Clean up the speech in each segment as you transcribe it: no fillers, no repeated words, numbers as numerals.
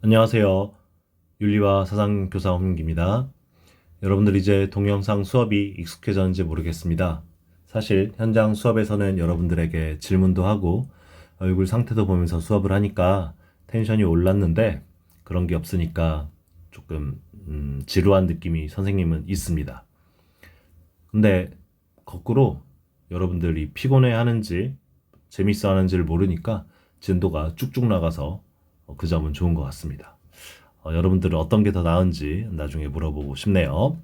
안녕하세요. 윤리와 사상교사 홍민기입니다. 여러분들 이제 동영상 수업이 익숙해졌는지 모르겠습니다. 사실 현장 수업에서는 여러분들에게 질문도 하고 얼굴 상태도 보면서 수업을 하니까 텐션이 올랐는데 그런 게 없으니까 조금 지루한 느낌이 선생님은 있습니다. 근데 거꾸로 여러분들이 피곤해 하는지 재밌어 하는지를 모르니까 진도가 쭉쭉 나가서 그 점은 좋은 것 같습니다. 여러분들은 어떤 게 더 나은지 나중에 물어보고 싶네요.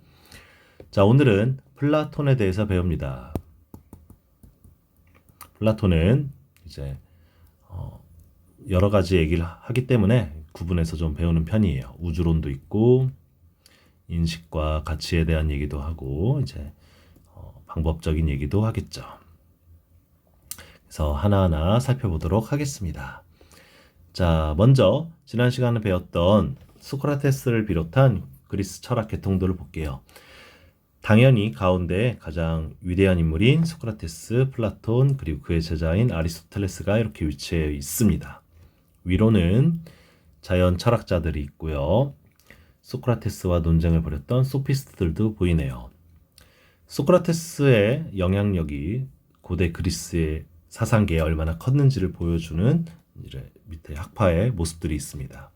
자, 오늘은 플라톤에 대해서 배웁니다. 플라톤은 이제 여러 가지 얘기를 하기 때문에 구분해서 좀 배우는 편이에요. 우주론도 있고 인식과 가치에 대한 얘기도 하고 이제 방법적인 얘기도 하겠죠. 그래서 하나하나 살펴보도록 하겠습니다. 자, 먼저 지난 시간에 배웠던 소크라테스를 비롯한 그리스 철학 계통들을 볼게요. 당연히 가운데 가장 위대한 인물인 소크라테스, 플라톤, 그리고 그의 제자인 아리스토텔레스가 이렇게 위치해 있습니다. 위로는 자연 철학자들이 있고요. 소크라테스와 논쟁을 벌였던 소피스트들도 보이네요. 소크라테스의 영향력이 고대 그리스의 사상계에 얼마나 컸는지를 보여주는 이제 밑에 학파의 모습들이 있습니다.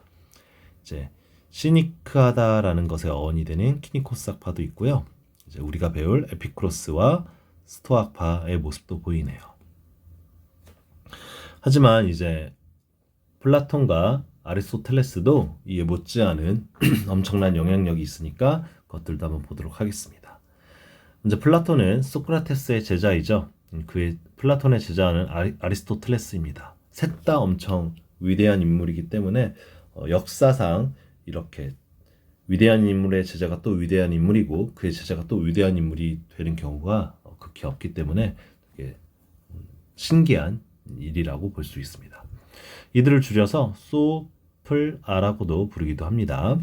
이제 시니크하다라는 것의 어원이 되는 키니코스 학파도 있고요. 이제 우리가 배울 에피쿠로스와 스토아 학파의 모습도 보이네요. 하지만 이제 플라톤과 아리스토텔레스도 이에 못지않은 엄청난 영향력이 있으니까 그것들도 한번 보도록 하겠습니다. 먼저 플라톤은 소크라테스의 제자이죠. 그의 플라톤의 제자는 아리스토텔레스입니다. 셋 다 엄청 위대한 인물이기 때문에 역사상 이렇게 위대한 인물의 제자가 또 위대한 인물이고 그의 제자가 또 위대한 인물이 되는 경우가 극히 없기 때문에 되게 신기한 일이라고 볼 수 있습니다. 이들을 줄여서 소플아라고도 부르기도 합니다.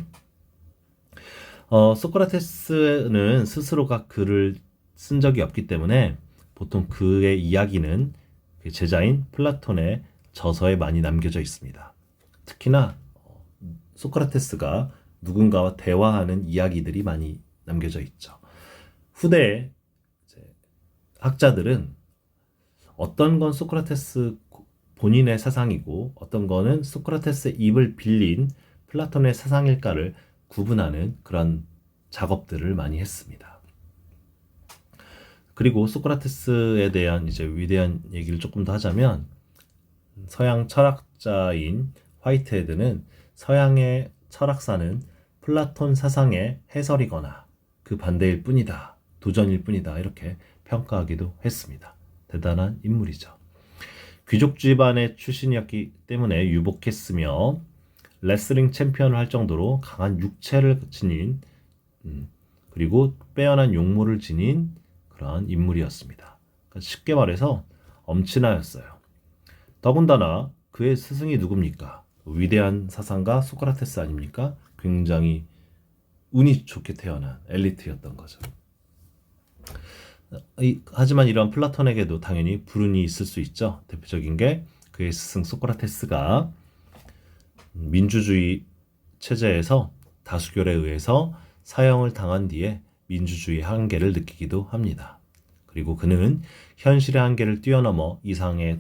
소크라테스는 스스로가 글을 쓴 적이 없기 때문에 보통 그의 이야기는 그 제자인 플라톤의 저서에 많이 남겨져 있습니다. 특히나 소크라테스가 누군가와 대화하는 이야기들이 많이 남겨져 있죠. 후대 학자들은 어떤 건 소크라테스 본인의 사상이고 어떤 거는 소크라테스의 입을 빌린 플라톤의 사상일까를 구분하는 그런 작업들을 많이 했습니다. 그리고 소크라테스에 대한 이제 위대한 얘기를 조금 더 하자면 서양 철학자인 화이트헤드는 서양의 철학사는 플라톤 사상의 해설이거나 그 반대일 뿐이다, 도전일 뿐이다 이렇게 평가하기도 했습니다. 대단한 인물이죠. 귀족 집안의 출신이었기 때문에 유복했으며 레슬링 챔피언을 할 정도로 강한 육체를 지닌 그리고 빼어난 용모를 지닌 그러한 인물이었습니다. 그러니까 쉽게 말해서 엄친아였어요. 더군다나 그의 스승이 누굽니까? 위대한 사상가 소크라테스 아닙니까? 굉장히 운이 좋게 태어난 엘리트였던 거죠. 하지만 이러한 플라톤에게도 당연히 불운이 있을 수 있죠. 대표적인 게 그의 스승 소크라테스가 민주주의 체제에서 다수결에 의해서 사형을 당한 뒤에 민주주의의 한계를 느끼기도 합니다. 그리고 그는 현실의 한계를 뛰어넘어 이상에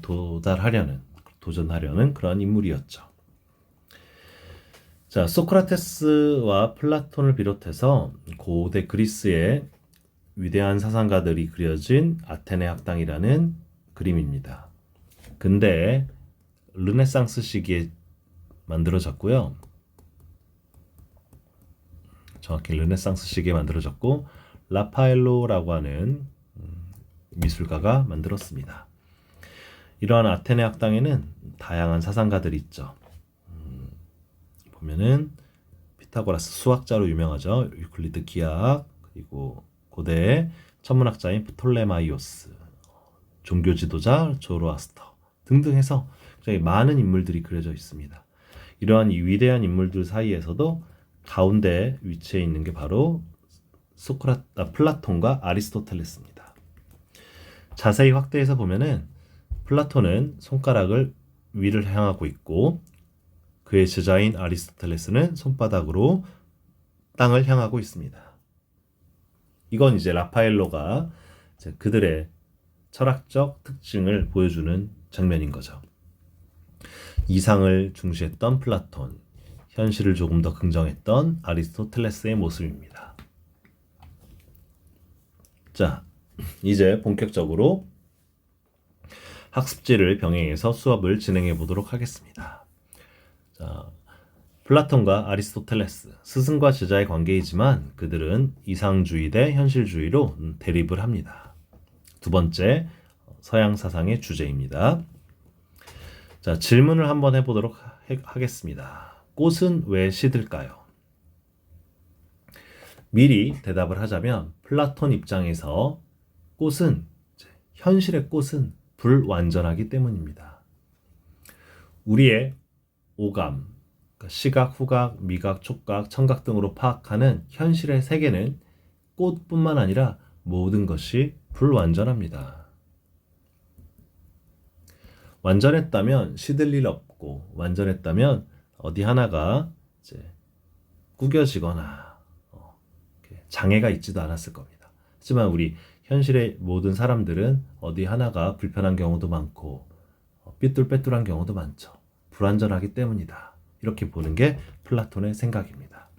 도전하려는 그런 인물이었죠. 자, 소크라테스와 플라톤을 비롯해서 고대 그리스의 위대한 사상가들이 그려진 아테네 학당이라는 그림입니다. 근데 르네상스 시기에 만들어졌고요. 정확히 르네상스 시기에 만들어졌고 라파엘로라고 하는 미술가가 만들었습니다. 이러한 아테네 학당에는 다양한 사상가들이 있죠. 보면은 피타고라스 수학자로 유명하죠. 유클리드 기하학, 그리고 고대 천문학자인 프톨레마이오스, 종교 지도자 조로아스터 등등 해서 굉장히 많은 인물들이 그려져 있습니다. 이러한 이 위대한 인물들 사이에서도 가운데 위치해 있는 게 바로 플라톤과 아리스토텔레스입니다. 자세히 확대해서 보면은 플라톤은 손가락을 위를 향하고 있고 그의 제자인 아리스토텔레스는 손바닥으로 땅을 향하고 있습니다. 이건 이제 라파엘로가 이제 그들의 철학적 특징을 보여주는 장면인 거죠. 이상을 중시했던 플라톤, 현실을 조금 더 긍정했던 아리스토텔레스의 모습입니다. 자, 이제 본격적으로 학습지를 병행해서 수업을 진행해 보도록 하겠습니다. 자, 플라톤과 아리스토텔레스, 스승과 제자의 관계이지만 그들은 이상주의 대 현실주의로 대립을 합니다. 두 번째, 서양 사상의 주제입니다. 자, 질문을 한번 해보도록 하겠습니다. 꽃은 왜 시들까요? 미리 대답을 하자면 플라톤 입장에서 현실의 꽃은 불완전하기 때문입니다. 우리의 오감, 시각, 후각, 미각, 촉각, 청각 등으로 파악하는 현실의 세계는 꽃뿐만 아니라 모든 것이 불완전합니다. 완전했다면 시들 일 없고, 완전했다면 어디 하나가 이제 구겨지거나 장애가 있지도 않았을 겁니다. 하지만 우리 현실의 모든 사람들은 어디 하나가 불편한 경우도 많고 삐뚤빼뚤한 경우도 많죠. 불완전하기 때문이다. 이렇게 보는 게 플라톤의 생각입니다.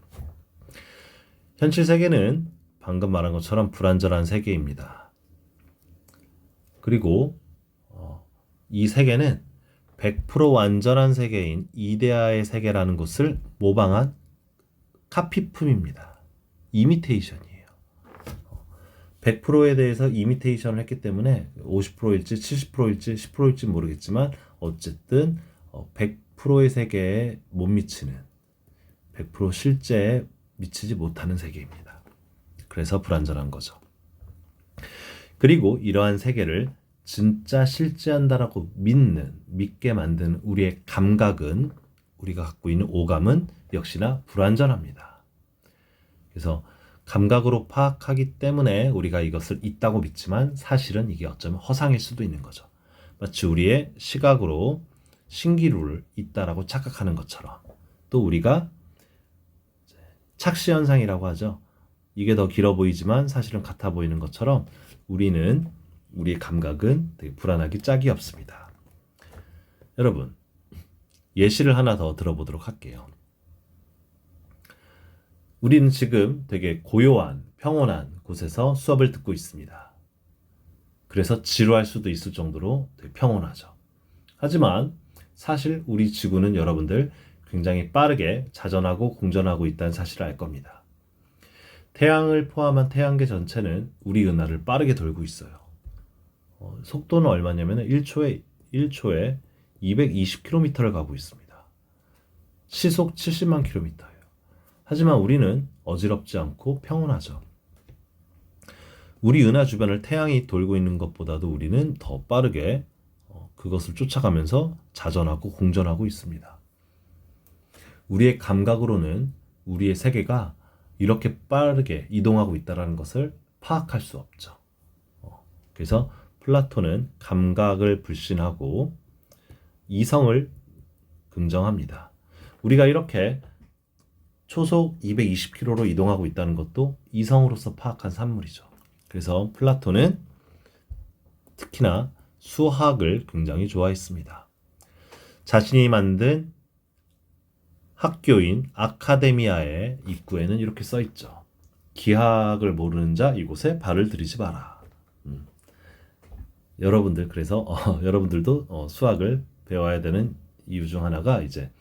현실 세계는 방금 말한 것처럼 불완전한 세계입니다. 그리고 이 세계는 100% 완전한 세계인 이데아의 세계라는 것을 모방한 카피품입니다. 이미테이션이에요. 100%에 대해서 이미테이션을 했기 때문에 50%일지 70%일지 10%일지 모르겠지만 어쨌든 100%의 세계에 못 미치는 100% 실제에 미치지 못하는 세계입니다. 그래서 불완전한 거죠. 그리고 이러한 세계를 진짜 실제한다라고 믿게 만드는 우리의 감각은, 우리가 갖고 있는 오감은 역시나 불완전합니다. 그래서 감각으로 파악하기 때문에 우리가 이것을 있다고 믿지만 사실은 이게 어쩌면 허상일 수도 있는 거죠. 마치 우리의 시각으로 신기루를 있다라고 착각하는 것처럼, 또 우리가 착시현상이라고 하죠. 이게 더 길어 보이지만 사실은 같아 보이는 것처럼 우리의 감각은 되게 불안하기 짝이 없습니다. 여러분, 예시를 하나 더 들어보도록 할게요. 우리는 지금 되게 고요한, 평온한 곳에서 수업을 듣고 있습니다. 그래서 지루할 수도 있을 정도로 되게 평온하죠. 하지만 사실 우리 지구는 여러분들 굉장히 빠르게 자전하고 공전하고 있다는 사실을 알 겁니다. 태양을 포함한 태양계 전체는 우리 은하를 빠르게 돌고 있어요. 속도는 얼마냐면 1초에 220km를 가고 있습니다. 시속 70만 km예요. 하지만 우리는 어지럽지 않고 평온하죠. 우리 은하 주변을 태양이 돌고 있는 것보다도 우리는 더 빠르게 그것을 쫓아가면서 자전하고 공전하고 있습니다. 우리의 감각으로는 우리의 세계가 이렇게 빠르게 이동하고 있다는 것을 파악할 수 없죠. 그래서 플라톤은 감각을 불신하고 이성을 긍정합니다. 우리가 이렇게 초속 220km로 이동하고 있다는 것도 이성으로서 파악한 산물이죠. 그래서 플라톤은 특히나 수학을 굉장히 좋아했습니다. 자신이 만든 학교인 아카데미아의 입구에는 이렇게 써 있죠. 기하학을 모르는 자 이곳에 발을 들이지 마라. 여러분들 그래서 여러분들도 수학을 배워야 되는 이유 중 하나가 이제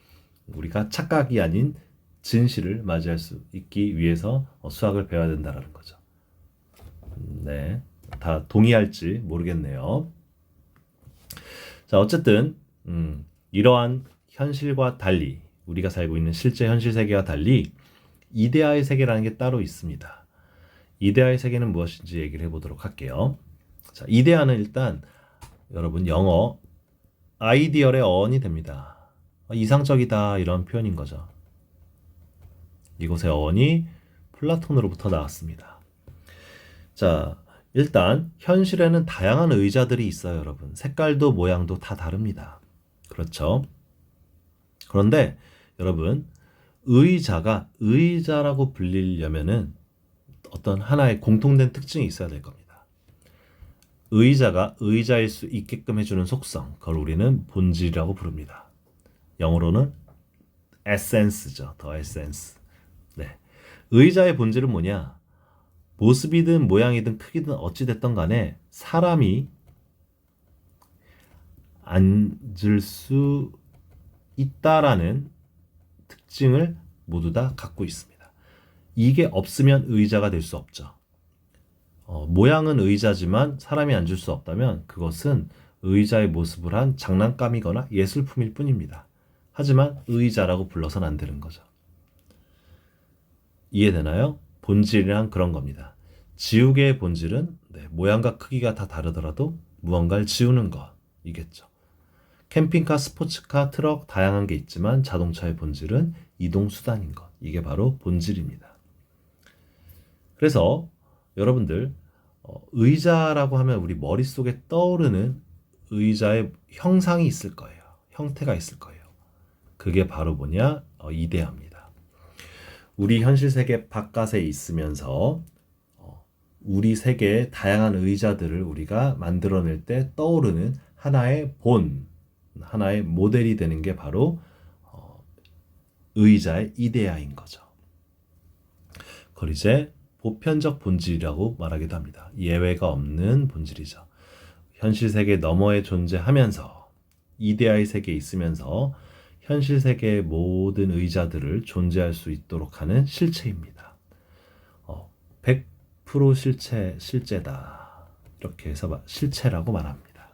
우리가 착각이 아닌 진실을 맞이할 수 있기 위해서 수학을 배워야 된다는 거죠. 네, 다 동의할지 모르겠네요. 자, 어쨌든 이러한 현실과 달리, 우리가 살고 있는 실제 현실 세계와 달리 이데아의 세계라는 게 따로 있습니다. 이데아의 세계는 무엇인지 얘기를 해보도록 할게요. 자, 이데아는 일단 여러분 영어 아이디얼의 어원이 됩니다. 이상적이다 이런 표현인 거죠. 이곳의 어원이 플라톤으로부터 나왔습니다. 자, 일단 현실에는 다양한 의자들이 있어요, 여러분. 색깔도 모양도 다 다릅니다. 그렇죠? 그런데 여러분, 의자가 의자라고 불리려면은 어떤 하나의 공통된 특징이 있어야 될 겁니다. 의자가 의자일 수 있게끔 해주는 속성, 그걸 우리는 본질이라고 부릅니다. 영어로는 essence죠. 더 에센스. 네. 의자의 본질은 뭐냐? 모습이든 모양이든 크기든 어찌됐든 간에 사람이 앉을 수 있다라는 특징을 모두 다 갖고 있습니다. 이게 없으면 의자가 될 수 없죠. 모양은 의자지만 사람이 앉을 수 없다면 그것은 의자의 모습을 한 장난감이거나 예술품일 뿐입니다. 하지만 의자라고 불러서는 안 되는 거죠. 이해되나요? 본질이란 그런 겁니다. 지우개의 본질은 모양과 크기가 다 다르더라도 무언가를 지우는 것이겠죠. 캠핑카, 스포츠카, 트럭 다양한 게 있지만 자동차의 본질은 이동수단인 것. 이게 바로 본질입니다. 그래서 여러분들 의자라고 하면 우리 머릿속에 떠오르는 의자의 형상이 있을 거예요. 형태가 있을 거예요. 그게 바로 뭐냐? 이데아입니다. 우리 현실 세계 바깥에 있으면서 우리 세계의 다양한 의자들을 우리가 만들어낼 때 떠오르는 하나의 하나의 모델이 되는 게 바로 의자의 이데아인 거죠. 그걸 이제 보편적 본질이라고 말하기도 합니다. 예외가 없는 본질이죠. 현실 세계 너머에 존재하면서 이데아의 세계에 있으면서 현실 세계의 모든 의자들을 존재할 수 있도록 하는 실체입니다. 100% 실제다. 이렇게 해서 실체라고 말합니다.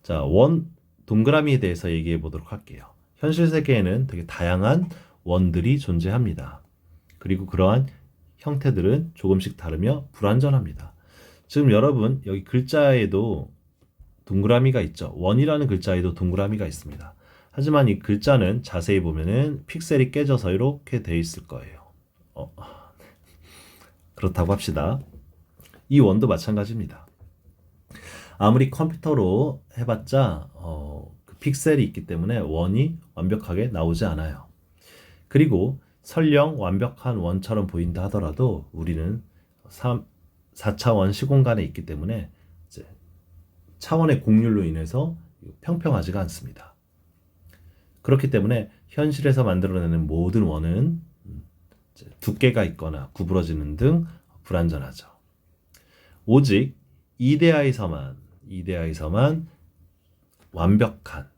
자, 동그라미에 대해서 얘기해 보도록 할게요. 현실 세계에는 되게 다양한 원들이 존재합니다. 그리고 그러한 형태들은 조금씩 다르며 불완전합니다. 지금 여러분 여기 글자에도 동그라미가 있죠. 원이라는 글자에도 동그라미가 있습니다. 하지만 이 글자는 자세히 보면은 픽셀이 깨져서 이렇게 돼 있을 거예요. 그렇다고 합시다. 이 원도 마찬가지입니다. 아무리 컴퓨터로 해봤자 그 픽셀이 있기 때문에 원이 완벽하게 나오지 않아요. 그리고 설령 완벽한 원처럼 보인다 하더라도 우리는 4차원 시공간에 있기 때문에 이제 차원의 곡률로 인해서 평평하지가 않습니다. 그렇기 때문에 현실에서 만들어내는 모든 원은 두께가 있거나 구부러지는 등 불완전하죠. 오직 이데아에서만 완벽한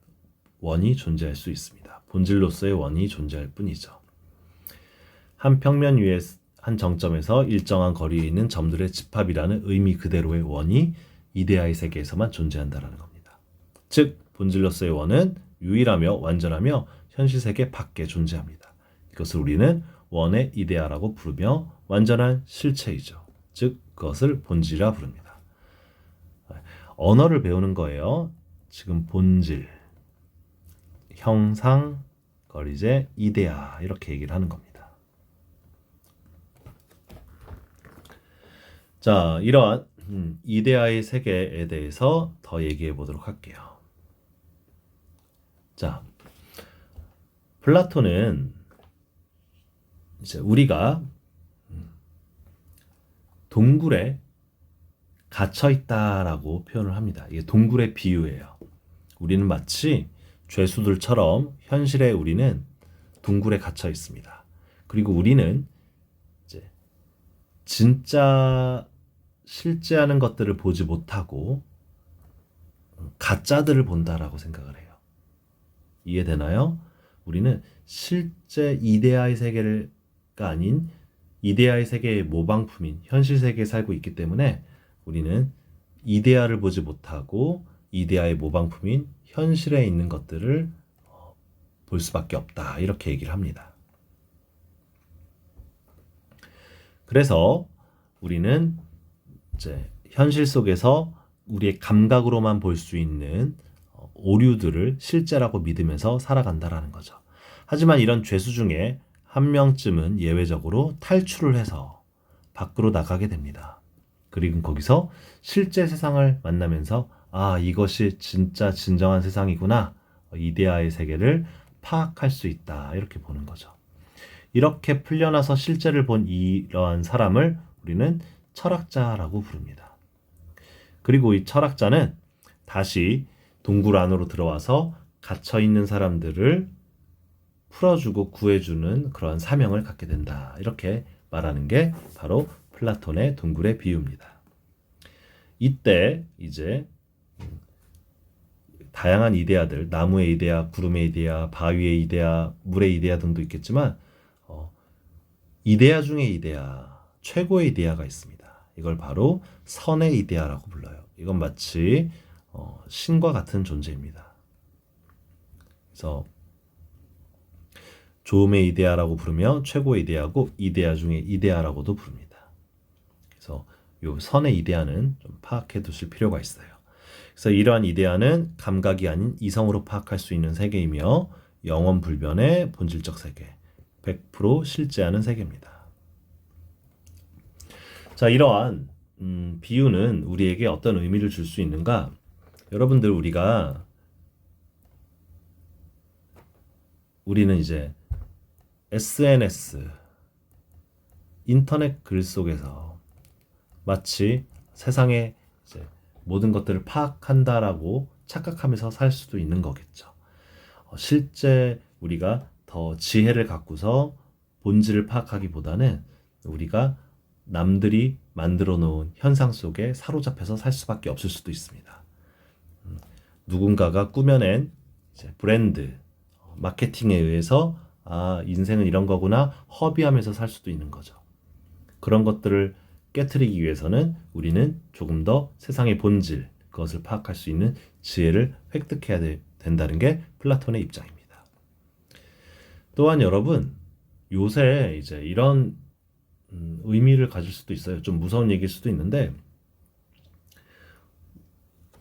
원이 존재할 수 있습니다. 본질로서의 원이 존재할 뿐이죠. 한 평면 위에 한 정점에서 일정한 거리에 있는 점들의 집합이라는 의미 그대로의 원이 이데아의 세계에서만 존재한다는 겁니다. 즉 본질로서의 원은 유일하며 완전하며 현실 세계 밖에 존재합니다. 이것을 우리는 원의 이데아라고 부르며 완전한 실체이죠. 즉 그것을 본질이라 부릅니다. 언어를 배우는 거예요. 지금 본질, 형상, 그걸 이제 이데아 이렇게 얘기를 하는 겁니다. 자, 이러한 이데아의 세계에 대해서 더 얘기해 보도록 할게요. 자, 플라톤은 이제 우리가 동굴에 갇혀 있다라고 표현을 합니다. 이게 동굴의 비유예요. 우리는 마치 죄수들처럼 현실에 우리는 동굴에 갇혀 있습니다. 그리고 우리는 이제 진짜 실제하는 것들을 보지 못하고 가짜들을 본다라고 생각을 해요. 이해되나요? 우리는 실제 이데아의 세계가 아닌 이데아의 세계의 모방품인 현실 세계에 살고 있기 때문에 우리는 이데아를 보지 못하고 이데아의 모방품인 현실에 있는 것들을 볼 수밖에 없다. 이렇게 얘기를 합니다. 그래서 우리는 이제 현실 속에서 우리의 감각으로만 볼 수 있는 오류들을 실제라고 믿으면서 살아간다라는 거죠. 하지만 이런 죄수 중에 한 명쯤은 예외적으로 탈출을 해서 밖으로 나가게 됩니다. 그리고 거기서 실제 세상을 만나면서 아, 이것이 진짜 진정한 세상이구나 이데아의 세계를 파악할 수 있다. 이렇게 보는 거죠. 이렇게 풀려나서 실제를 본 이러한 사람을 우리는 철학자라고 부릅니다. 그리고 이 철학자는 다시 동굴 안으로 들어와서 갇혀있는 사람들을 풀어주고 구해주는 그런 사명을 갖게 된다. 이렇게 말하는 게 바로 플라톤의 동굴의 비유입니다. 이때 이제 다양한 이데아들, 나무의 이데아, 구름의 이데아, 바위의 이데아, 물의 이데아 등도 있겠지만 이데아 중에 이데아, 최고의 이데아가 있습니다. 이걸 바로 선의 이데아라고 불러요. 이건 마치 신과 같은 존재입니다. 그래서 조음의 이데아라고 부르며 최고의 이데아고 이데아 중에 이데아라고도 부릅니다. 그래서 이 선의 이데아는 좀 파악해 두실 필요가 있어요. 그래서 이러한 이데아는 감각이 아닌 이성으로 파악할 수 있는 세계이며 영원불변의 본질적 세계, 100% 실제하는 세계입니다. 자, 이러한 비유는 우리에게 어떤 의미를 줄 수 있는가? 여러분들 우리는 이제 SNS, 인터넷 글 속에서 마치 세상의 이제 모든 것들을 파악한다라고 착각하면서 살 수도 있는 거겠죠. 실제 우리가 더 지혜를 갖고서 본질을 파악하기보다는 우리가 남들이 만들어 놓은 현상 속에 사로잡혀서 살 수밖에 없을 수도 있습니다. 누군가가 꾸며낸 이제 브랜드, 마케팅에 의해서 인생은 이런 거구나 허비하면서 살 수도 있는 거죠. 그런 것들을 깨트리기 위해서는 우리는 조금 더 세상의 본질, 그것을 파악할 수 있는 지혜를 획득해야 된다는 게 플라톤의 입장입니다. 또한 여러분, 요새 이제 이런 의미를 가질 수도 있어요. 좀 무서운 얘기일 수도 있는데,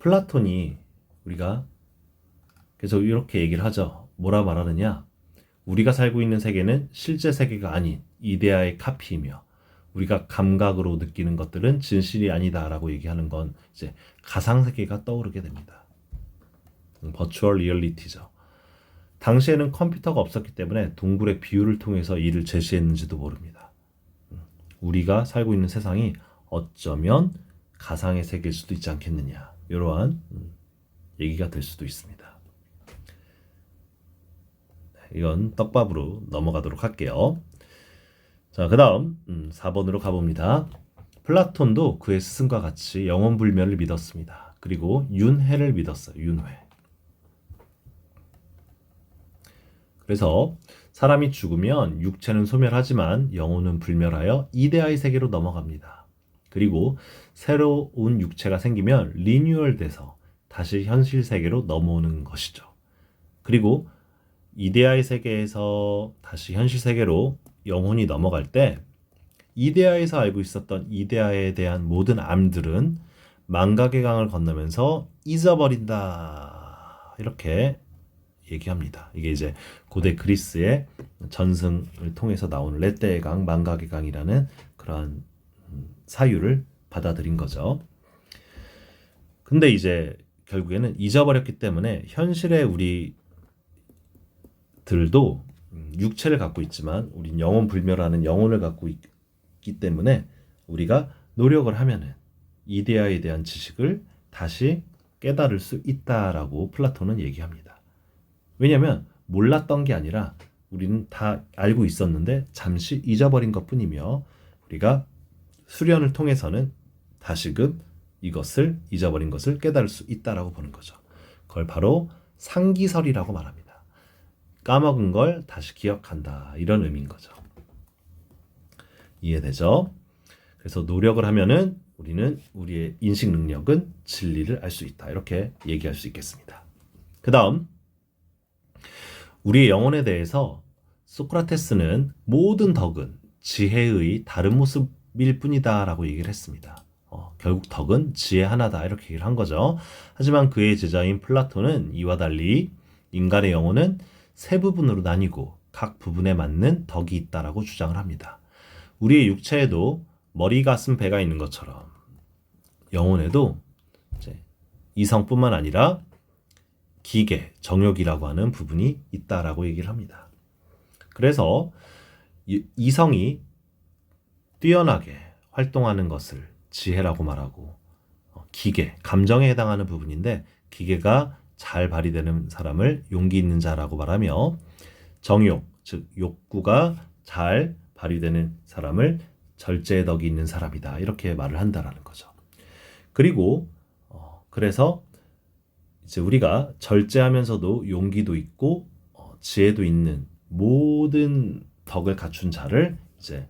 플라톤이 우리가 계속 이렇게 얘기를 하죠. 뭐라 말하느냐? 우리가 살고 있는 세계는 실제 세계가 아닌 이데아의 카피이며 우리가 감각으로 느끼는 것들은 진실이 아니다라고 얘기하는 건 이제 가상세계가 떠오르게 됩니다. 버추얼 리얼리티죠. 당시에는 컴퓨터가 없었기 때문에 동굴의 비유를 통해서 이를 제시했는지도 모릅니다. 우리가 살고 있는 세상이 어쩌면 가상의 세계일 수도 있지 않겠느냐, 이러한 얘기가 될 수도 있습니다. 이건 떡밥으로 넘어가도록 할게요. 자, 그 다음 4번으로 가봅니다. 플라톤도 그의 스승과 같이 영원불멸을 믿었습니다. 그리고 윤회를 믿었어요. 윤회. 그래서 사람이 죽으면 육체는 소멸하지만 영혼은 불멸하여 이데아의 세계로 넘어갑니다. 그리고 새로운 육체가 생기면 리뉴얼돼서 다시 현실 세계로 넘어오는 것이죠. 그리고 이데아의 세계에서 다시 현실 세계로 영혼이 넘어갈 때 이데아에서 알고 있었던 이데아에 대한 모든 암들은 망각의 강을 건너면서 잊어버린다, 이렇게 얘기합니다. 이게 이제 고대 그리스의 전승을 통해서 나오는 레떼의 강, 망각의 강이라는 그러한 사유를 받아들인 거죠. 근데 이제 결국에는 잊어버렸기 때문에 현실의 우리들도 육체를 갖고 있지만 우린 영원불멸하는 영혼을 갖고 있기 때문에 우리가 노력을 하면은 이데아에 대한 지식을 다시 깨달을 수 있다라고 플라톤은 얘기합니다. 왜냐하면 몰랐던 게 아니라 우리는 다 알고 있었는데 잠시 잊어버린 것뿐이며 우리가 수련을 통해서는 다시금 이것을 잊어버린 것을 깨달을 수 있다라고 보는 거죠. 그걸 바로 상기설이라고 말합니다. 까먹은 걸 다시 기억한다, 이런 의미인 거죠. 이해되죠? 그래서 노력을 하면은 우리는 우리의 인식 능력은 진리를 알 수 있다, 이렇게 얘기할 수 있겠습니다. 그 다음, 우리의 영혼에 대해서 소크라테스는 모든 덕은 지혜의 다른 모습일 뿐이다 라고 얘기를 했습니다. 결국 덕은 지혜 하나다, 이렇게 얘기를 한 거죠. 하지만 그의 제자인 플라톤은 이와 달리 인간의 영혼은 세 부분으로 나뉘고 각 부분에 맞는 덕이 있다라고 주장을 합니다. 우리의 육체에도 머리, 가슴, 배가 있는 것처럼 영혼에도 이제 이성뿐만 아니라 기계, 정욕이라고 하는 부분이 있다라고 얘기를 합니다. 그래서 이성이 뛰어나게 활동하는 것을 지혜라고 말하고, 기계, 감정에 해당하는 부분인데 기계가 잘 발휘되는 사람을 용기 있는 자라고 말하며, 정욕, 즉 욕구가 잘 발휘되는 사람을 절제의 덕이 있는 사람이다, 이렇게 말을 한다라는 거죠. 그리고 그래서 이제 우리가 절제하면서도 용기도 있고 지혜도 있는 모든 덕을 갖춘 자를 이제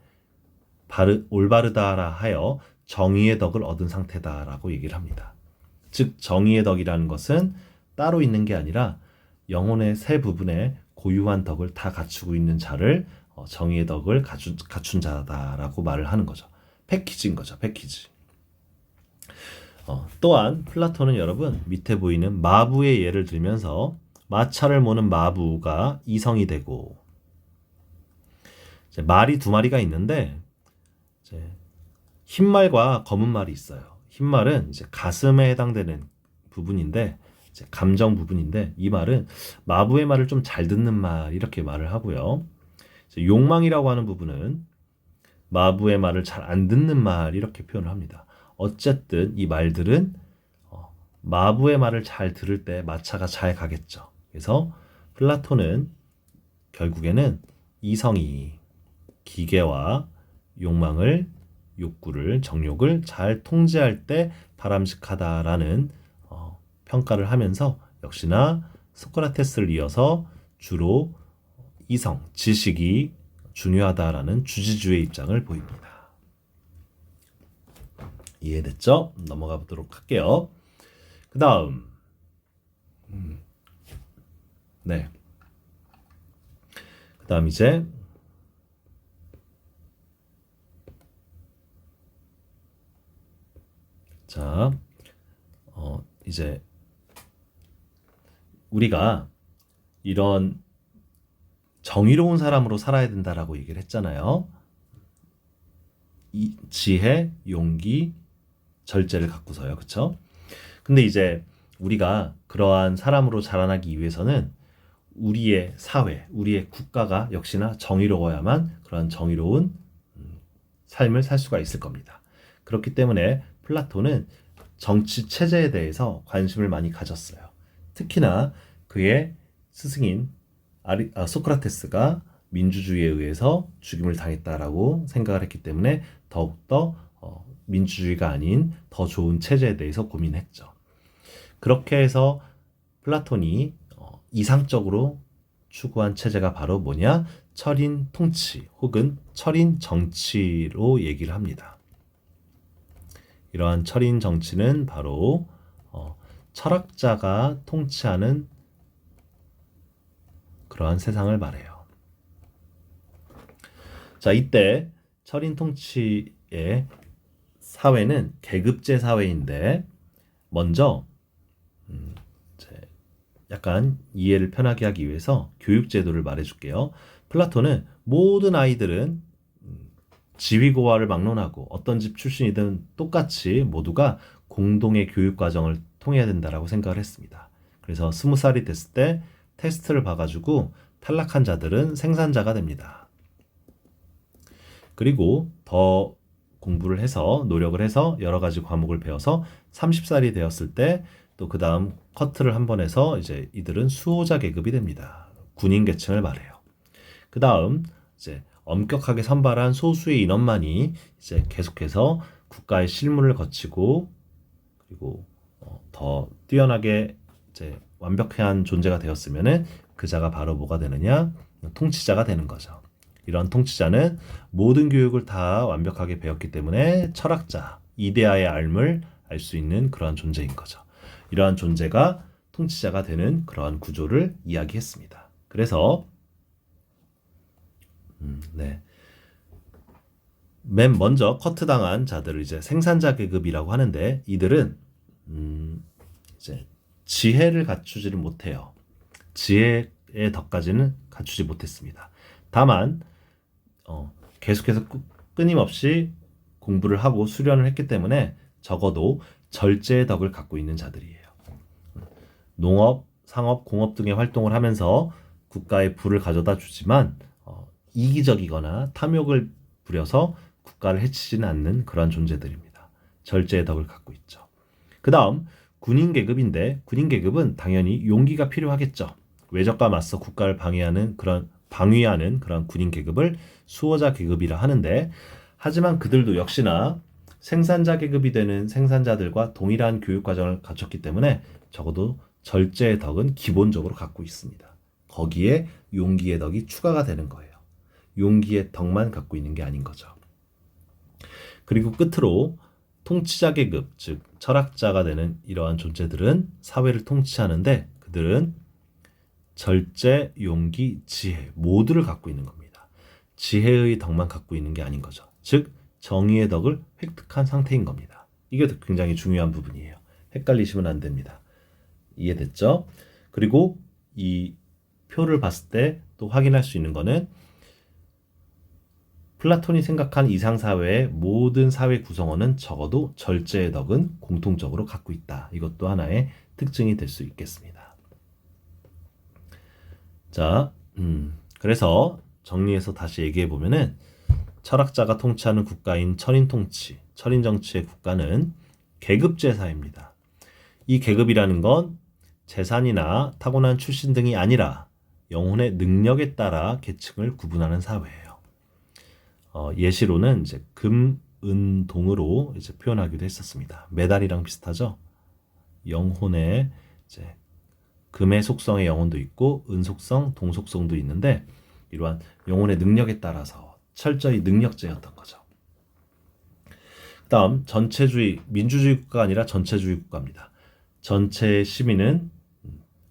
올바르다라 하여 정의의 덕을 얻은 상태다라고 얘기를 합니다. 즉 정의의 덕이라는 것은 따로 있는 게 아니라 영혼의 세 부분에 고유한 덕을 다 갖추고 있는 자를 정의의 덕을 갖춘 자다라고 말을 하는 거죠. 패키지인 거죠. 패키지. 또한 플라톤은 여러분 밑에 보이는 마부의 예를 들면서 마차를 모는 마부가 이성이 되고, 이제 말이 두 마리가 있는데 이제 흰 말과 검은 말이 있어요. 흰 말은 이제 가슴에 해당되는 부분인데, 이제 감정 부분인데, 이 말은 마부의 말을 좀 잘 듣는 말, 이렇게 말을 하고요. 이제 욕망이라고 하는 부분은 마부의 말을 잘 안 듣는 말, 이렇게 표현을 합니다. 어쨌든 이 말들은 마부의 말을 잘 들을 때 마차가 잘 가겠죠. 그래서 플라톤은 결국에는 이성이 기계와 욕구를, 정욕을 잘 통제할 때 바람직하다라는 평가를 하면서, 역시나 소크라테스를 이어서 주로 이성, 지식이 중요하다라는 주지주의 입장을 보입니다. 이해됐죠? 넘어가 보도록 할게요. 그 다음, 네. 그 다음 이제 자, 이제 우리가 이런 정의로운 사람으로 살아야 된다라고 얘기를 했잖아요. 이 지혜, 용기, 절제를 갖고서요. 그쵸? 근데 이제 우리가 그러한 사람으로 자라나기 위해서는 우리의 사회, 우리의 국가가 역시나 정의로워야만 그러한 정의로운 삶을 살 수가 있을 겁니다. 그렇기 때문에 플라톤은 정치 체제에 대해서 관심을 많이 가졌어요. 특히나 그의 스승인 소크라테스가 민주주의에 의해서 죽임을 당했다라고 생각을 했기 때문에 더욱더 민주주의가 아닌 더 좋은 체제에 대해서 고민했죠. 그렇게 해서 플라톤이 이상적으로 추구한 체제가 바로 뭐냐? 철인 통치 혹은 철인 정치로 얘기를 합니다. 이러한 철인 정치는 바로 철학자가 통치하는 그러한 세상을 말해요. 자, 이때 철인 통치의 사회는 계급제 사회인데, 먼저 약간 이해를 편하게 하기 위해서 교육제도를 말해줄게요. 플라톤은 모든 아이들은 지위고하를 막론하고 어떤 집 출신이든 똑같이 모두가 공동의 교육 과정을 통해야 된다라고 생각을 했습니다. 그래서 20살이 됐을 때 테스트를 봐가지고 탈락한 자들은 생산자가 됩니다. 그리고 더 공부를 해서 노력을 해서 여러 가지 과목을 배워서 30살이 되었을 때 또 그 다음 커트를 한 번 해서 이제 이들은 수호자 계급이 됩니다. 군인 계층을 말해요. 그 다음 이제 엄격하게 선발한 소수의 인원만이 이제 계속해서 국가의 실무를 거치고, 그리고 더 뛰어나게 이제 완벽한 존재가 되었으면은 그 자가 바로 뭐가 되느냐? 통치자가 되는 거죠. 이런 통치자는 모든 교육을 다 완벽하게 배웠기 때문에 철학자, 이데아의 삶을 알 수 있는 그러한 존재인 거죠. 이러한 존재가 통치자가 되는 그러한 구조를 이야기했습니다. 그래서 맨 먼저 커트당한 자들을 이제 생산자 계급이라고 하는데, 이들은 이제 지혜를 갖추지를 못해요. 지혜의 덕까지는 갖추지 못했습니다. 다만 계속해서 끊임없이 공부를 하고 수련을 했기 때문에 적어도 절제의 덕을 갖고 있는 자들이에요. 농업 상업, 공업 등의 활동을 하면서 국가에 부를 가져다 주지만 이기적이거나 탐욕을 부려서 국가를 해치지는 않는 그러한 존재들입니다. 절제의 덕을 갖고 있죠. 그 다음 군인 계급인데 군인 계급은 당연히 용기가 필요하겠죠. 외적과 맞서 국가를 방위하는 그런 군인 계급을 수호자 계급이라 하는데 하지만 그들도 역시나 생산자 계급이 되는 생산자들과 동일한 교육 과정을 갖췄기 때문에 적어도 절제의 덕은 기본적으로 갖고 있습니다. 거기에 용기의 덕이 추가가 되는 거예요. 용기의 덕만 갖고 있는 게 아닌 거죠. 그리고 끝으로 통치자 계급, 즉 철학자가 되는 이러한 존재들은 사회를 통치하는데 그들은 절제, 용기, 지혜 모두를 갖고 있는 겁니다. 지혜의 덕만 갖고 있는 게 아닌 거죠. 즉 정의의 덕을 획득한 상태인 겁니다. 이게 굉장히 중요한 부분이에요. 헷갈리시면 안 됩니다. 이해됐죠? 그리고 이 표를 봤을 때 또 확인할 수 있는 거는 플라톤이 생각한 이상사회의 모든 사회 구성원은 적어도 절제의 덕은 공통적으로 갖고 있다. 이것도 하나의 특징이 될 수 있겠습니다. 자, 그래서 정리해서 다시 얘기해 보면은 철학자가 통치하는 국가인 철인 통치, 철인 정치의 국가는 계급제 사회입니다. 이 계급이라는 건 재산이나 타고난 출신 등이 아니라 영혼의 능력에 따라 계층을 구분하는 사회예요. 예시로는 이제 금, 은, 동으로 이제 표현하기도 했었습니다. 메달이랑 비슷하죠? 영혼의 이제 금의 속성의 영혼도 있고 은 속성, 동 속성도 있는데 이러한 영혼의 능력에 따라서 철저히 능력제였던 거죠. 다음 전체주의, 민주주의 국가가 아니라 전체주의 국가입니다. 전체 시민은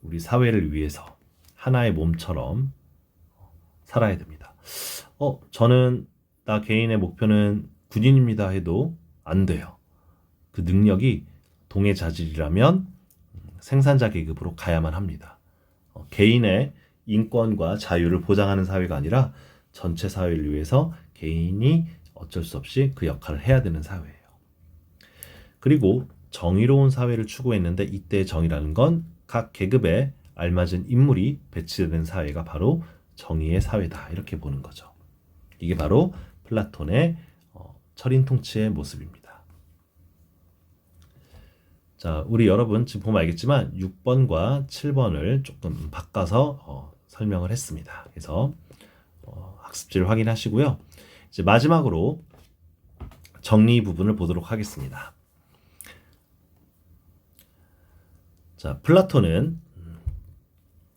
우리 사회를 위해서 하나의 몸처럼 살아야 됩니다. 저는 나 개인의 목표는 군인입니다 해도 안 돼요. 그 능력이 동의 자질이라면 생산자 계급으로 가야만 합니다. 개인의 인권과 자유를 보장하는 사회가 아니라 전체 사회를 위해서 개인이 어쩔 수 없이 그 역할을 해야 되는 사회예요. 그리고 정의로운 사회를 추구했는데 이때의 정의라는 건 각 계급에 알맞은 인물이 배치되는 사회가 바로 정의의 사회다. 이렇게 보는 거죠. 이게 바로 플라톤의 철인 통치의 모습입니다. 자, 우리 여러분 지금 보면 알겠지만 6번과 7번을 조금 바꿔서 설명을 했습니다. 그래서 학습지를 확인하시고요. 이제 마지막으로 정리 부분을 보도록 하겠습니다. 자, 플라톤은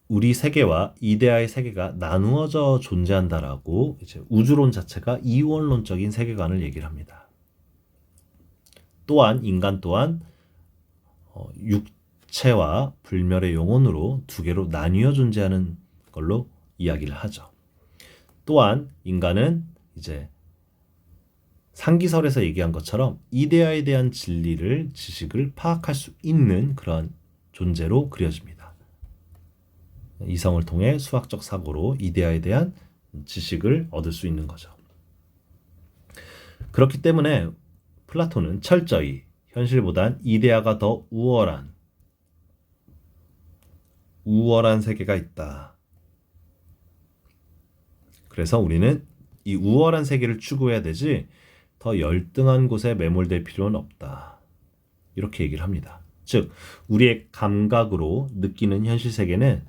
우리 세계와 이데아의 세계가 나누어져 존재한다라고 이제 우주론 자체가 이원론적인 세계관을 얘기를 합니다. 또한 인간 또한 육체와 불멸의 영혼으로 두 개로 나뉘어 존재하는 걸로 이야기를 하죠. 또한 인간은 이제 상기설에서 얘기한 것처럼 이데아에 대한 진리를, 지식을 파악할 수 있는 그런 존재로 그려집니다. 이성을 통해 수학적 사고로 이데아에 대한 지식을 얻을 수 있는 거죠. 그렇기 때문에 플라톤은 철저히 현실보단 이데아가 더 우월한 세계가 있다. 그래서 우리는 이 우월한 세계를 추구해야 되지 더 열등한 곳에 매몰될 필요는 없다. 이렇게 얘기를 합니다. 즉 우리의 감각으로 느끼는 현실 세계는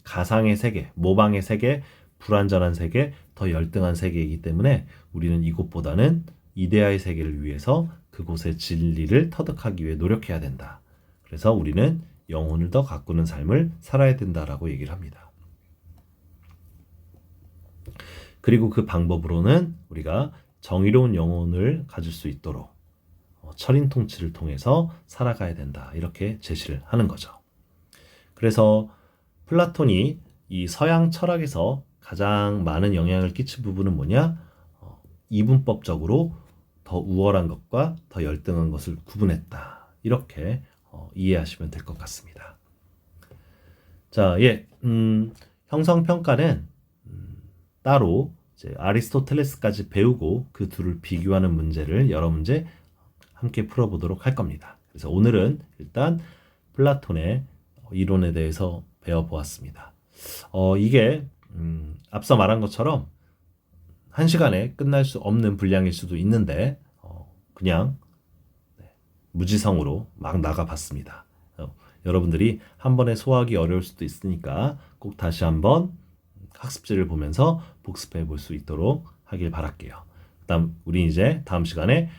가상의 세계, 모방의 세계, 불완전한 세계, 더 열등한 세계이기 때문에 우리는 이곳보다는 이데아의 세계를 위해서 그곳의 진리를 터득하기 위해 노력해야 된다. 그래서 우리는 영혼을 더 가꾸는 삶을 살아야 된다라고 얘기를 합니다. 그리고 그 방법으로는 우리가 정의로운 영혼을 가질 수 있도록 철인 통치를 통해서 살아가야 된다. 이렇게 제시를 하는 거죠. 그래서 플라톤이 이 서양 철학에서 가장 많은 영향을 끼친 부분은 뭐냐? 이분법적으로 더 우월한 것과 더 열등한 것을 구분했다. 이렇게 이해하시면 될 것 같습니다. 자, 형성평가는 따로 이제 아리스토텔레스까지 배우고 그 둘을 비교하는 문제를 여러 문제 함께 풀어보도록 할 겁니다. 그래서 오늘은 일단 플라톤의 이론에 대해서 배워보았습니다. 이게 앞서 말한 것처럼 한 시간에 끝날 수 없는 분량일 수도 있는데 그냥 무지성으로 막 나가봤습니다. 여러분들이 한 번에 소화하기 어려울 수도 있으니까 꼭 다시 한번 학습지를 보면서 복습해 볼 수 있도록 하길 바랄게요. 그다음 우리 이제 다음 시간에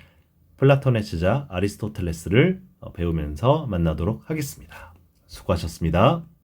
플라톤의 제자 아리스토텔레스를 배우면서 만나도록 하겠습니다. 수고하셨습니다.